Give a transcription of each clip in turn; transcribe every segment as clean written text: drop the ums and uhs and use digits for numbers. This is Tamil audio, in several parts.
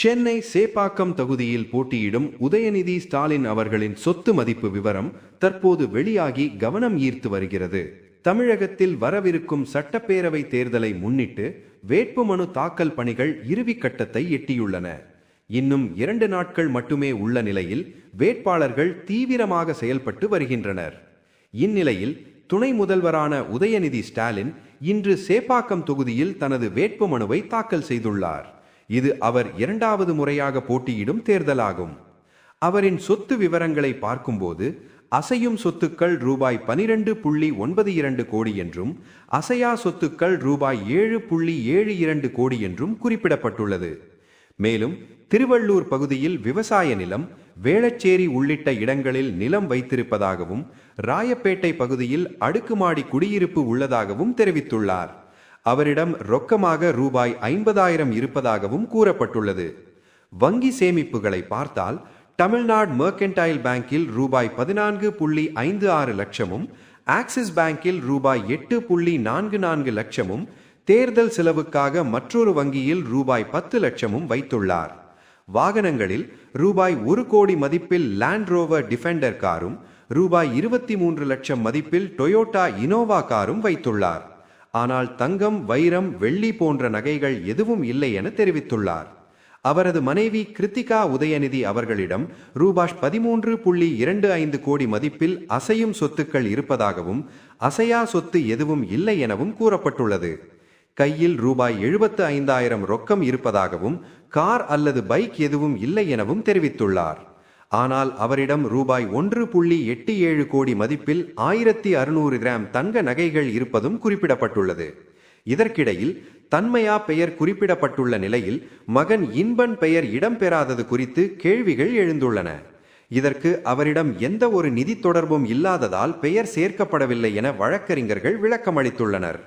சென்னை சேப்பாக்கம் தொகுதியில் போட்டியிடும் உதயநிதி ஸ்டாலின் அவர்களின் சொத்து மதிப்பு விவரம் தற்போது வெளியாகி கவனம் ஈர்த்து வருகிறது. தமிழகத்தில் வரவிருக்கும் சட்டப்பேரவை தேர்தலை முன்னிட்டு வேட்புமனு தாக்கல் பணிகள் இறுதிக்கட்டத்தை எட்டியுள்ளன. இன்னும் 2 நாட்கள் மட்டுமே உள்ள நிலையில் வேட்பாளர்கள் தீவிரமாக செயல்பட்டு வருகின்றனர். இந்நிலையில் துணை முதல்வரான உதயநிதி ஸ்டாலின் இன்று சேப்பாக்கம் தொகுதியில் தனது வேட்புமனுவை தாக்கல் செய்துள்ளார். இது அவர் 2வது முறையாக போட்டியிடும் தேர்தலாகும். அவரின் சொத்து விவரங்களை பார்க்கும்போது அசையும் சொத்துக்கள் ரூபாய் 12.92 கோடி என்றும் அசையா சொத்துக்கள் ரூபாய் 7.72 கோடி என்றும் குறிப்பிடப்பட்டுள்ளது. மேலும் திருவள்ளூர் பகுதியில் விவசாய நிலம், வேளச்சேரி உள்ளிட்ட இடங்களில் நிலம் வைத்திருப்பதாகவும் ராயப்பேட்டை பகுதியில் அடுக்குமாடி குடியிருப்பு உள்ளதாகவும் தெரிவித்துள்ளார். அவரிடம் ரொக்கமாக ரூபாய் 50,000 இருப்பதாகவும் கூறப்பட்டுள்ளது. வங்கி சேமிப்புகளை பார்த்தால் தமிழ்நாடு மெர்கன்டைல் பேங்கில் ரூபாய் 14.56 லட்சமும், ஆக்சிஸ் பேங்கில் ரூபாய் 8.44 லட்சமும், தேர்தல் செலவுக்காக மற்றொரு வங்கியில் ரூபாய் 10 லட்சமும் வைத்துள்ளார். வாகனங்களில் ரூபாய் 1 கோடி மதிப்பில் லேண்ட் ரோவர் டிஃபெண்டர் காரும், ரூபாய் 23 லட்சம் மதிப்பில் டொயோட்டா இனோவா காரும் வைத்துள்ளார். ஆனால் தங்கம், வைரம், வெள்ளி போன்ற நகைகள் எதுவும் இல்லை என தெரிவித்துள்ளார். அவரது மனைவி கிருத்திகா உதயநிதி அவர்களிடம் ரூபாய் 13.25 கோடி மதிப்பில் அசையும் சொத்துக்கள் இருப்பதாகவும் அசையா சொத்து எதுவும் இல்லை எனவும் கூறப்பட்டுள்ளது. கையில் ரூபாய் 75,000 ரொக்கம் இருப்பதாகவும் கார் அல்லது பைக் எதுவும் இல்லை எனவும் தெரிவித்துள்ளார். ஆனால் அவரிடம் ரூபாய் 1.87 கோடி மதிப்பில் 1600 கிராம் தங்க நகைகள் இருப்பதும் குறிப்பிடப்பட்டுள்ளது. இதற்கிடையில் தன்மையா பெயர் குறிப்பிடப்பட்டுள்ள நிலையில் மகன் இன்பன் பெயர் இடம்பெறாதது குறித்து கேள்விகள் எழுந்துள்ளன. இதற்கு அவரிடம் எந்த ஒரு நிதி தொடர்பும் இல்லாததால் பெயர் சேர்க்கப்படவில்லை என வழக்கறிஞர்கள் விளக்கமளித்துள்ளனர்.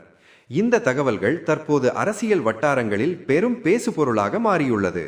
இந்த தகவல்கள் தற்போது அரசியல் வட்டாரங்களில் பெரும் பேசுபொருளாக மாறியுள்ளது.